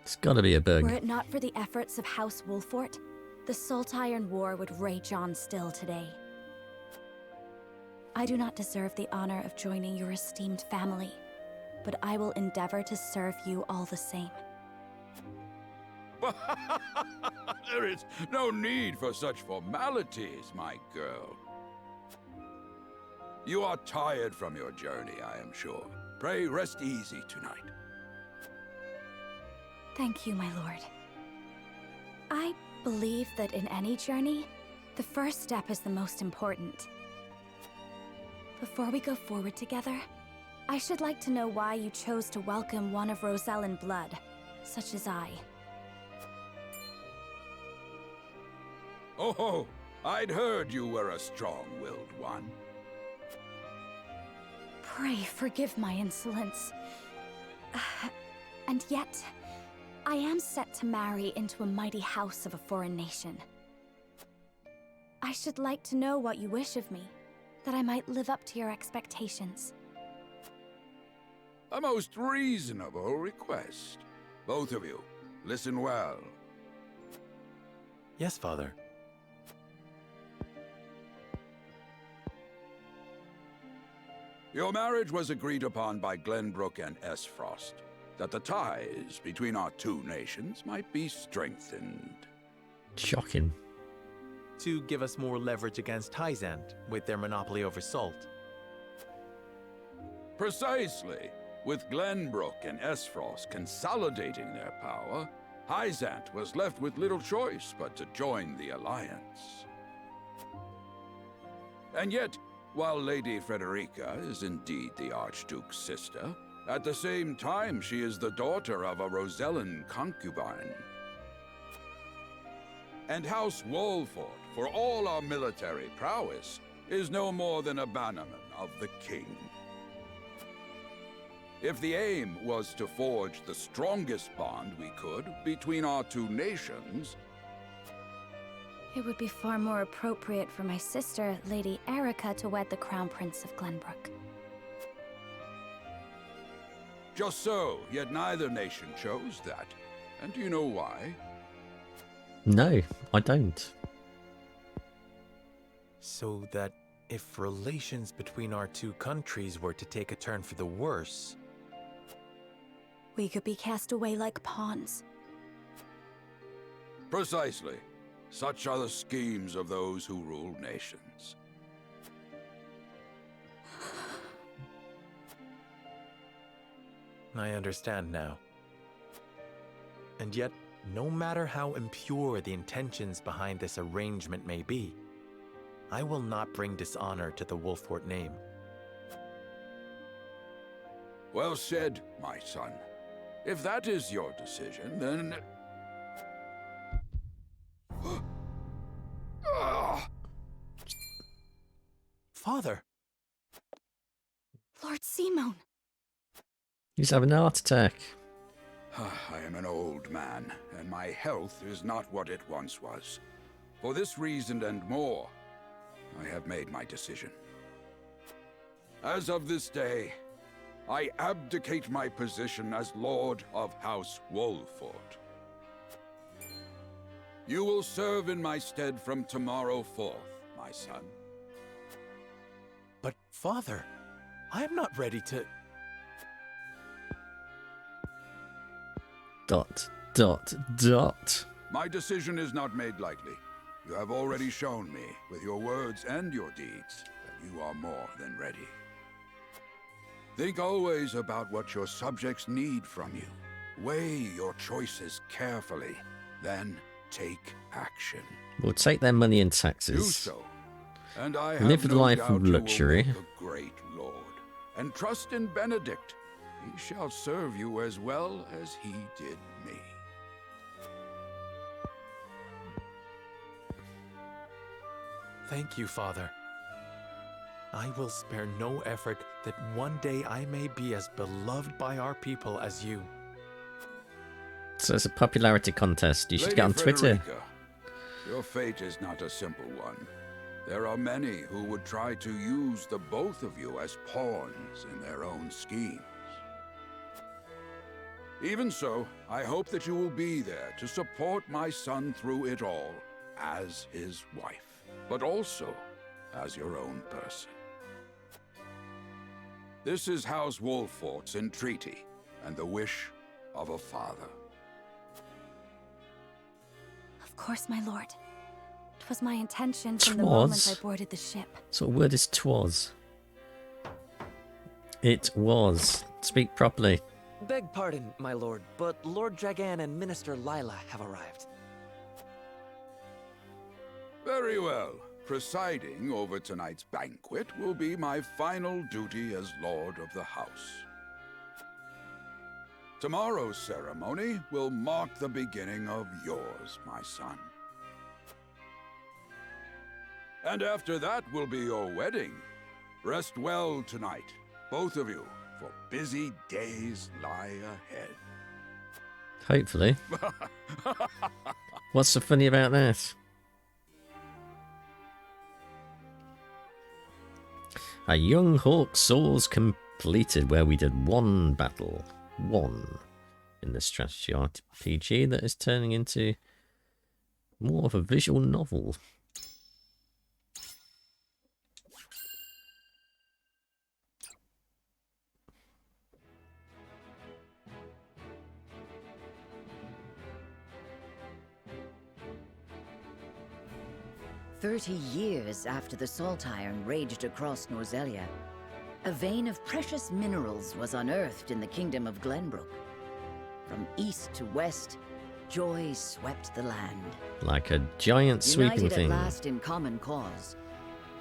It's gotta be a bug. Were it not for the efforts of House Wolfort, the Saltiron War would rage on still today. I do not deserve the honor of joining your esteemed family, but I will endeavor to serve you all the same. There is no need for such formalities, my girl. You are tired from your journey, I am sure. Pray rest easy tonight. Thank you, my lord. I believe that in any journey, the first step is the most important. Before we go forward together, I should like to know why you chose to welcome one of Rosellan blood, such as I. Oh, I'd heard you were a strong-willed one. Pray forgive my insolence. And yet, I am set to marry into a mighty house of a foreign nation. I should like to know what you wish of me, that I might live up to your expectations. A most reasonable request. Both of you, listen well. Yes, Father. Your marriage was agreed upon by Glenbrook and Esfrost, that the ties between our two nations might be strengthened. Shocking. To give us more leverage against Hyzant with their monopoly over salt. Precisely. With Glenbrook and Esfrost consolidating their power, Hyzant was left with little choice but to join the alliance. And yet, while Lady Frederica is indeed the Archduke's sister, at the same time she is the daughter of a Rosellan concubine. And House Wolfort, for all our military prowess, is no more than a bannerman of the king. If the aim was to forge the strongest bond we could between our two nations, It would be far more appropriate for my sister, Lady Erica, to wed the Crown Prince of Glenbrook. just so, yet neither nation chose that. And do you know why? No, I don't. So that if relations between our two countries were to take a turn for the worse, We could be cast away like pawns. Precisely. Such are the schemes of those who rule nations. I understand now. And yet, no matter how impure the intentions behind this arrangement may be, I will not bring dishonor to the Wolfort name. Well said, my son. If that is your decision, then... Father! Lord Simone! He's having a heart attack. I am an old man, and my health is not what it once was. For this reason and more, I have made my decision. As of this day, I abdicate my position as Lord of House Wolfort. You will serve in my stead from tomorrow forth, my son. But, Father, I am not ready to... Dot, dot, dot. My decision is not made lightly. You have already shown me, with your words and your deeds, that you are more than ready. Think always about what your subjects need from you. Weigh your choices carefully, then take action. We'll take their money and Do taxes. so, and I Live have a no life doubt of you will luxury. make a great lord. And trust in Benedict. He shall serve you as well as he did me. Thank you, Father. I will spare no effort that one day I may be as beloved by our people as you. So it's a popularity contest. You should Lady get on Twitter. Frederica, your fate is not a simple one. There are many who would try to use the both of you as pawns in their own schemes. Even so, I hope that you will be there to support my son through it all, as his wife, but also as your own person. This is House Wolfort's entreaty, and the wish of a father. Of course, my lord. It was my intention from the moment I boarded the ship. So what word is twas? It was. Speak properly. Beg pardon, my lord, but Lord Dragan and Minister Lila have arrived. Very well. Presiding over tonight's banquet will be my final duty as Lord of the House. Tomorrow's ceremony will mark the beginning of yours, my son. And after that will be your wedding. Rest well tonight, both of you, for busy days lie ahead. Hopefully. What's so funny about that? A young hawk soars completed, where we did one battle. One. In the strategy RPG that is turning into more of a visual novel. Years after the Salt Iron raged across Norzelia, a vein of precious minerals was unearthed in the kingdom of Glenbrook. From east to west, joy swept the land. Like a giant sweeping United thing. at last in common cause,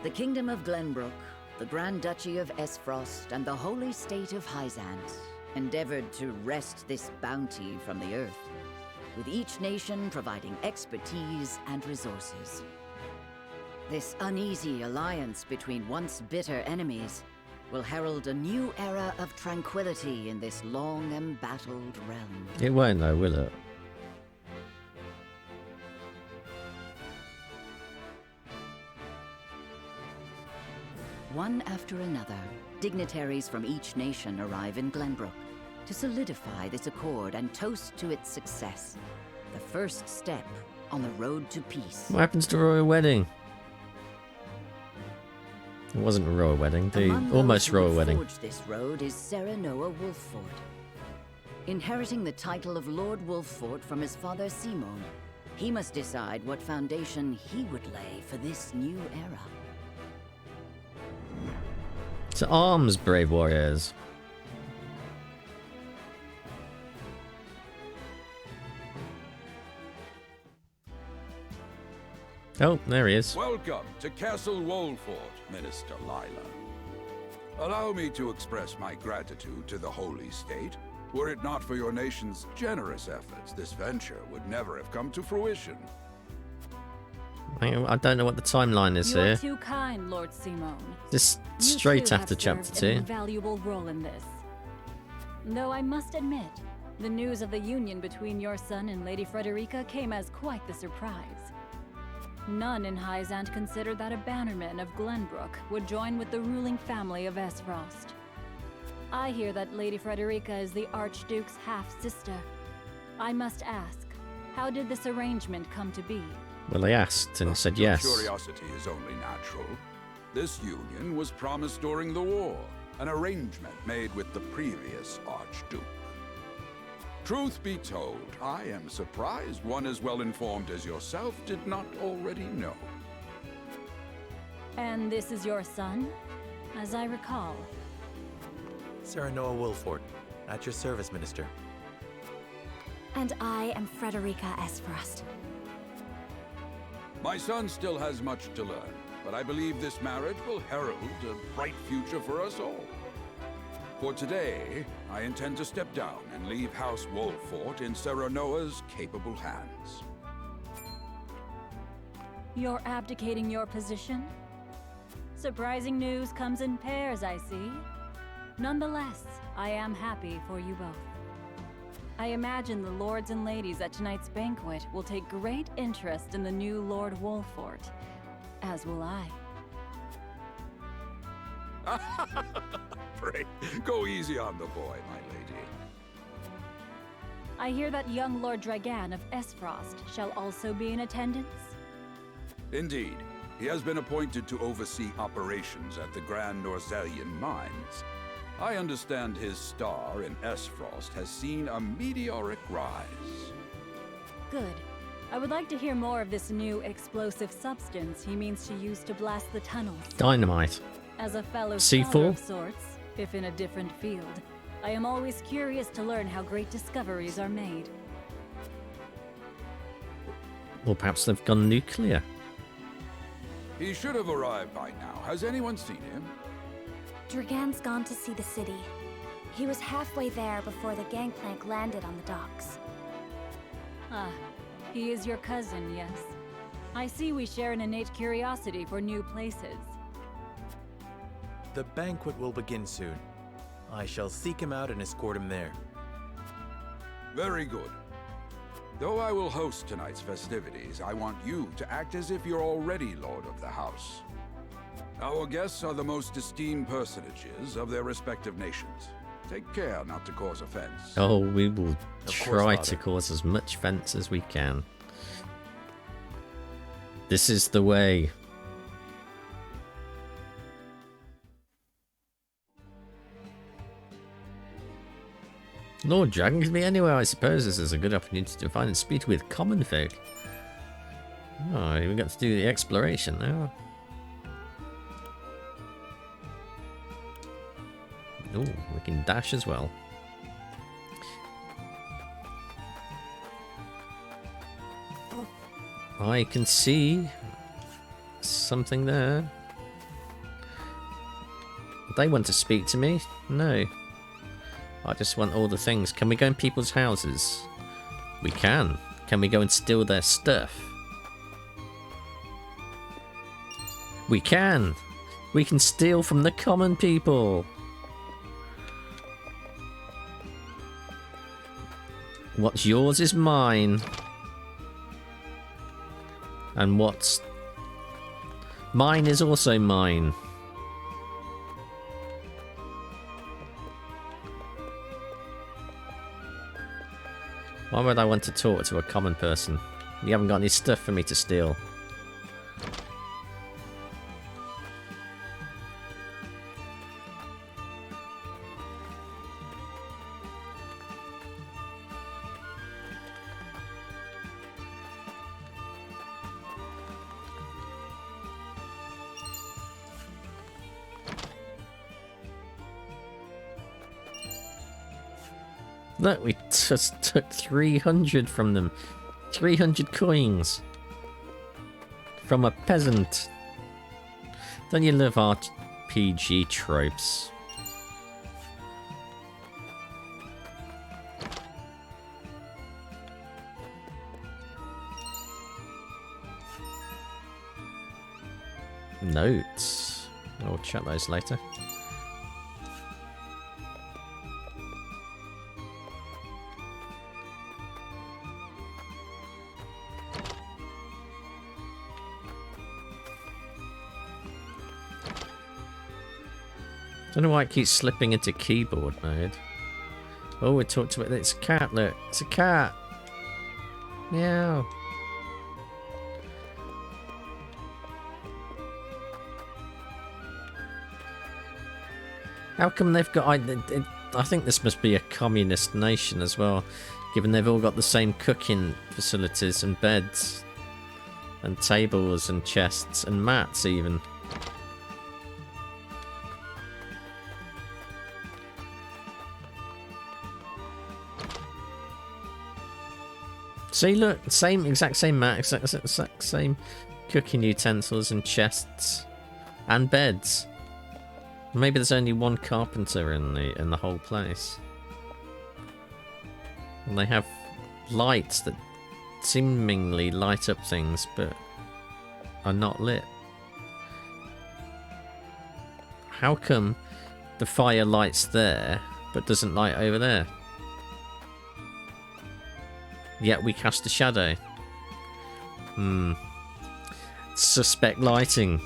the kingdom of Glenbrook, the Grand Duchy of Esfrost, and the holy state of Hyzant endeavored to wrest this bounty from the earth, with each nation providing expertise and resources. This uneasy alliance between once bitter enemies will herald a new era of tranquility in this long embattled realm. It won't though, will it? One after another, dignitaries from each nation arrive in Glenbrook to solidify this accord and toast to its success. The first step on the road to peace. What happens to a royal wedding? It wasn't a royal wedding, the almost royal wedding. Forged this road is Serenoa Wolffort. Inheriting the title of Lord Wolffort from his father Simon, he must decide what foundation he would lay for this new era. To arms, brave warriors. Oh, there he is. Welcome to Castle Wolfort, Minister Lila. Allow me to express my gratitude to the Holy State. Were it not for your nation's generous efforts, this venture would never have come to fruition. I don't know what the timeline is You're here. too kind, Lord Simon. Just You straight too after have chapter served an 2. invaluable role in this. Though I must admit, the news of the union between your son and Lady Frederica came as quite the surprise. None in Hyzant considered that a bannerman of Glenbrook would join with the ruling family of Esfrost. I hear that Lady Frederica is the Archduke's half-sister. I must ask, how did this arrangement come to be? Well, I asked and said Your yes. curiosity is only natural. This union was promised during the war, an arrangement made with the previous Archduke. Truth be told, I am surprised one as well informed as yourself did not already know. And this is your son, as I recall. Serenoa Wolfort, at your service, Minister. And I am Frederica Esfrost. My son still has much to learn, but I believe this marriage will herald a bright future for us all. For today, I intend to step down and leave House Wolfort in Serenoa's capable hands. You're abdicating your position? Surprising news comes in pairs, I see. Nonetheless, I am happy for you both. I imagine the lords and ladies at tonight's banquet will take great interest in the new Lord Wolfort, as will I. Pray, go easy on the boy, my lady. I hear that young Lord Dragan of Esfrost shall also be in attendance? Indeed. He has been appointed to oversee operations at the Grand Norzelian mines. I understand his star in Esfrost has seen a meteoric rise. Good. I would like to hear more of this new explosive substance he means to use to blast the tunnels. Dynamite. As a fellow C4? scholar of sorts, if in a different field, I am always curious to learn how great discoveries are made. Or perhaps they've gone nuclear. He should have arrived by now. Has anyone seen him? Dragan's gone to see the city. He was halfway there before the gangplank landed on the docks. Ah, he is your cousin, yes. I see we share an innate curiosity for new places. The banquet will begin soon. I shall seek him out and escort him there. Very good. Though I will host tonight's festivities, I want you to act as if you're already Lord of the House. Our guests are the most esteemed personages of their respective nations. Take care not to cause offense. Oh, we will Of try course, to Father. cause as much offense as we can. This is the way. Lord Dragon can be anywhere, I suppose. This is a good opportunity to find and speak with common folk. Oh, we got to do the exploration now. Oh, we can dash as well. I can see something there. They want to speak to me? No. I just want all the things. Can we go in people's houses? We can. Can we go and steal their stuff? We can. We can steal from the common people. What's yours is mine. And what's mine is also mine. Why would I want to talk to a common person? You haven't got any stuff for me to steal. Look, we just took 300 from them. 300 coins. From a peasant. Don't you love RPG tropes? Notes. I'll check those later. Don't know why it keeps slipping into keyboard mode. Oh, we talked about it. It's a cat, look. It's a cat. Meow. How come they've got... I think this must be a communist nation as well, given they've all got the same cooking facilities and beds and tables and chests and mats even. See, look, exact same mat, exact same cooking utensils and chests and beds. Maybe there's only one carpenter in the whole place. And they have lights that seemingly light up things, but are not lit. How come the fire lights there, but doesn't light over there? Yet we cast a shadow. Suspect lighting.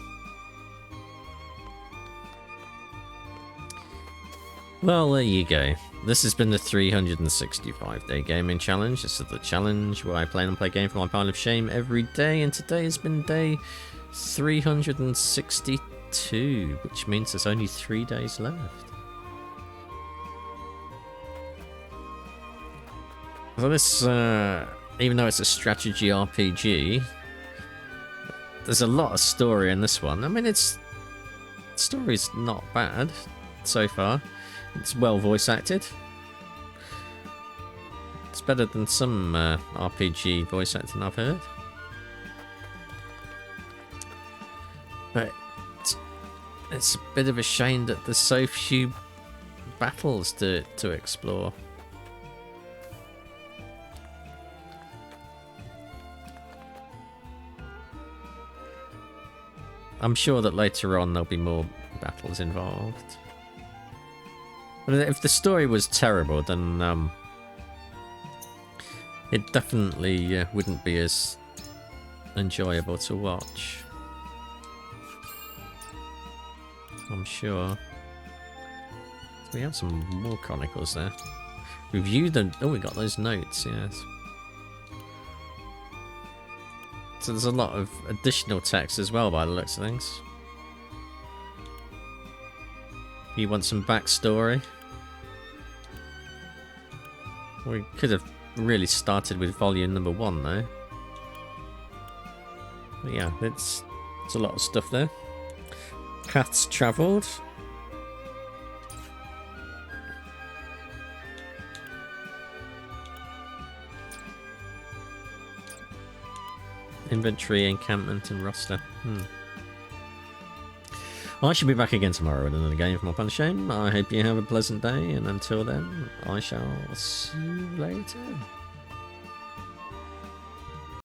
Well, there you go. This has been the 365-day gaming challenge. This is the challenge where I play and play a game for my pile of shame every day, and today has been day 362, which means there's only 3 days left. So this, even though it's a strategy RPG, there's a lot of story in this one. I mean, story's not bad so far. It's well voice acted. It's better than some RPG voice acting I've heard. But it's a bit of a shame that there's so few battles to explore. I'm sure that later on there'll be more battles involved. But if the story was terrible, then it definitely wouldn't be as enjoyable to watch. I'm sure. We have some more chronicles there. Review them. Oh, we got those notes, yes. So there's a lot of additional text as well by the looks of things. You want some backstory? We could have really started with volume number 1 though. But yeah, it's a lot of stuff there. Paths travelled. Inventory, encampment, and roster. I shall be back again tomorrow with another game from my pile of shame. I hope you have a pleasant day, and until then, I shall see you later.